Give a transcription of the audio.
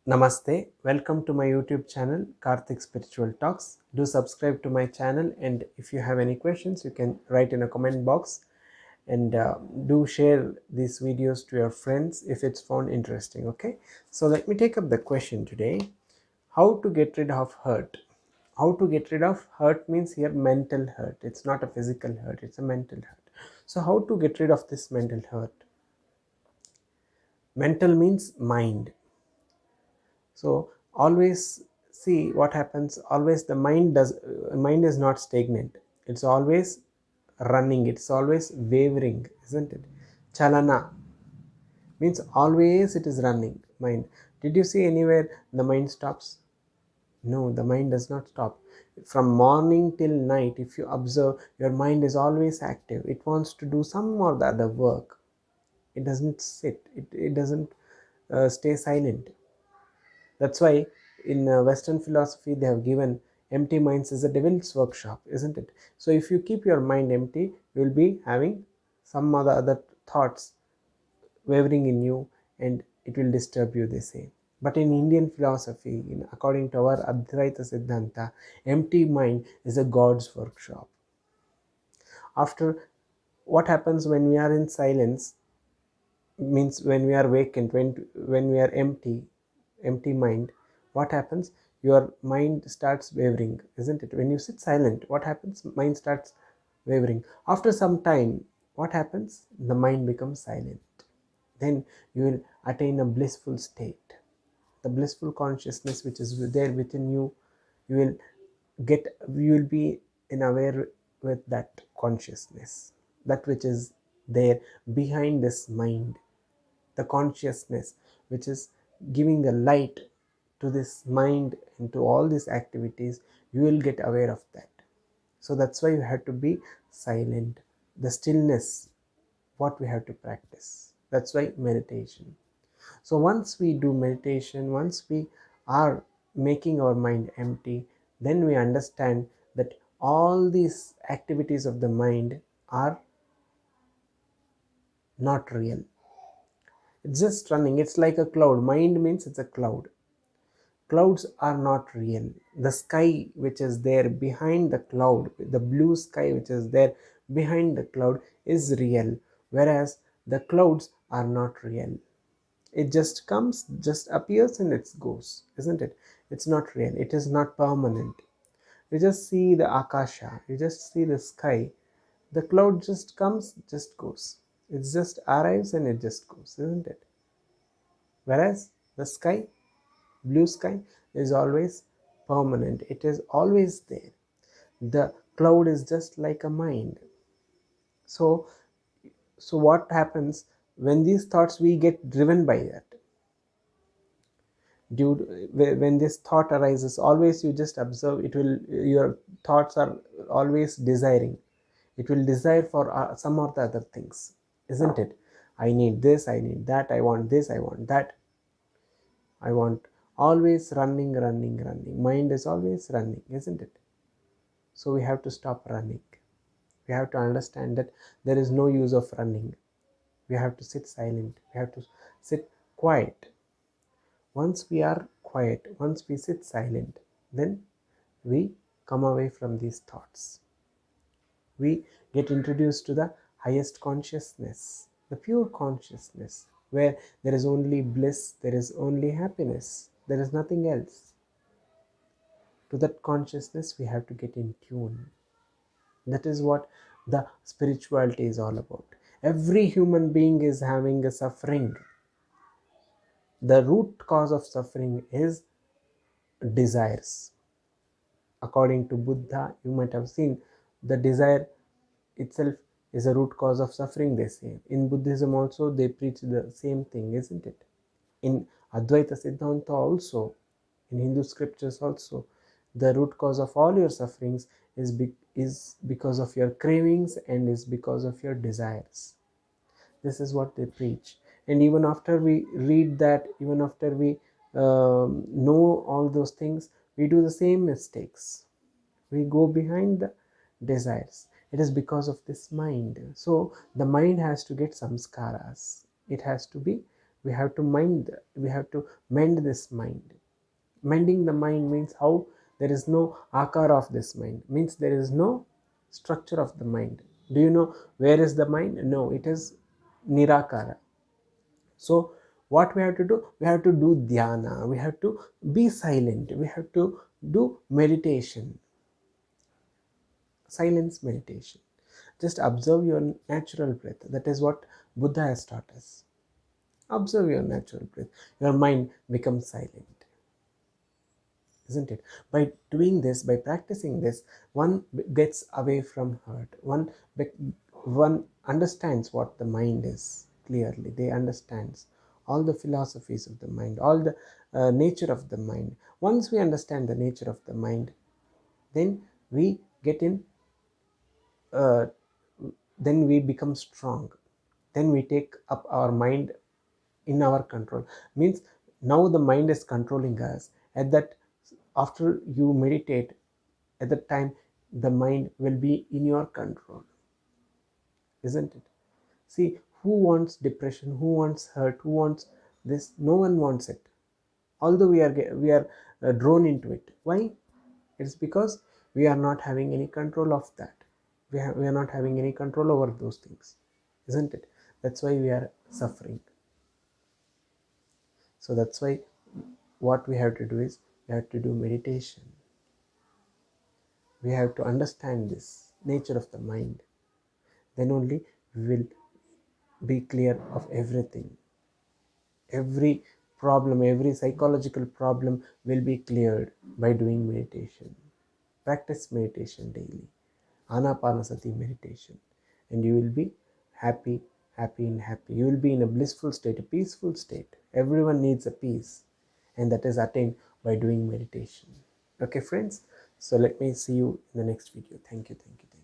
Namaste, welcome to my YouTube channel Karthik Spiritual Talks. Do subscribe to my channel, and if you have any questions, you can write in a comment box, and do share these videos to your friends if it's found interesting. Okay, so let me take up the question today: how to get rid of hurt. How to get rid of hurt means here mental hurt. It's not a physical hurt, it's a mental hurt. So how to get rid of this mental hurt? Mental means mind. So always see what happens. Always the mind is not stagnant. It's always running. It's always wavering, isn't it? Chalana means always it is running. Mind. Did you see anywhere the mind stops? No, the mind does not stop. From morning till night, if you observe, your mind is always active. It wants to do some or the other work. It doesn't sit. It doesn't stay silent. That's why in Western philosophy they have given empty minds as a devil's workshop, isn't it? So if you keep your mind empty, you will be having some other thoughts wavering in you, and it will disturb you, they say. But in Indian philosophy, according to our Advaita Siddhanta, empty mind is a God's workshop. After, what happens when we are in silence means when we are vacant, when we are empty mind, what happens? Your mind starts wavering, isn't it? When you sit silent, what happens? Mind starts wavering. After some time, what happens? The mind becomes silent. Then you will attain a blissful state. The blissful consciousness which is there within you, you will you will be in aware with that consciousness, that which is there behind this mind, the consciousness which is giving the light to this mind and to all these activities. You will get aware of that. So that's why you have to be silent. The stillness, what we have to practice. That's why meditation. So once we do meditation, once we are making our mind empty, then we understand that all these activities of the mind are not real. It's just running. It's like a cloud. Mind means it's a cloud. Clouds are not real. The sky which is there behind the cloud, the blue sky which is there behind the cloud is real, whereas the clouds are not real. It just comes, just appears, and it goes, isn't it? It's not real. It is not permanent. You just see the akasha, you just see the sky. The cloud just comes, just goes. It just arrives and it just goes, isn't it? Whereas the sky, blue sky, is always permanent. It is always there. The cloud is just like a mind. So what happens when these thoughts, we get driven by that? When this thought arises, always you just observe, it will, your thoughts are always desiring. It will desire for some or the other things, isn't it? I need this, I need that, I want this, I want that, I want. Always running. Mind is always running, isn't it? So we have to stop running. We have to understand that there is no use of running. We have to sit silent. We have to sit quiet. Once we are quiet, once we sit silent, then we come away from these thoughts. We get introduced to the highest consciousness, the pure consciousness, where there is only bliss, there is only happiness, there is nothing else. To that consciousness, we have to get in tune. That is what the spirituality is all about. Every human being is having a suffering. The root cause of suffering is desires. According to Buddha, you might have seen, the desire itself is a root cause of suffering, they say. In Buddhism also, they preach the same thing, isn't it? In Advaita Siddhanta also, in Hindu scriptures also, the root cause of all your sufferings is because of your cravings and is because of your desires. This is what they preach. And even after we read that, even after we know all those things, we do the same mistakes. We go behind the desires. It is because of this mind. So the mind has to get samskaras. It has to be We have to mend this mind. Mending the mind means how? There is no akar of this mind, means there is no structure of the mind. Do you know where is the mind? No, it is nirakara. So what we have to do? We have to do dhyana, we have to be silent, we have to do meditation, silence meditation. Just observe your natural breath. That is what Buddha has taught us. Observe your natural breath. Your mind becomes silent, isn't it? By doing this, by practicing this, one gets away from hurt. One understands what the mind is clearly. They understands all the philosophies of the mind, all the nature of the mind. Once we understand the nature of the mind, then we get in uh, then we become strong. Then we take up our mind in our control. Means now the mind is controlling us. At that, after you meditate, at that time the mind will be in your control, isn't it? See, who wants depression? Who wants hurt? Who wants this? No one wants it. Although we are drawn into it. Why? It's because we are not having any control of that. We are not having any control over those things, isn't it? That's why we are suffering. So that's why what we have to do is we have to do meditation. We have to understand this nature of the mind. Then only we will be clear of everything. Every problem, every psychological problem will be cleared by doing meditation. Practice meditation daily, anapanasati meditation, and you will be happy, happy, and happy. You will be in a blissful state, a peaceful state. Everyone needs a peace, and that is attained by doing meditation. Okay, friends. So let me see you in the next video. Thank you. Thank you.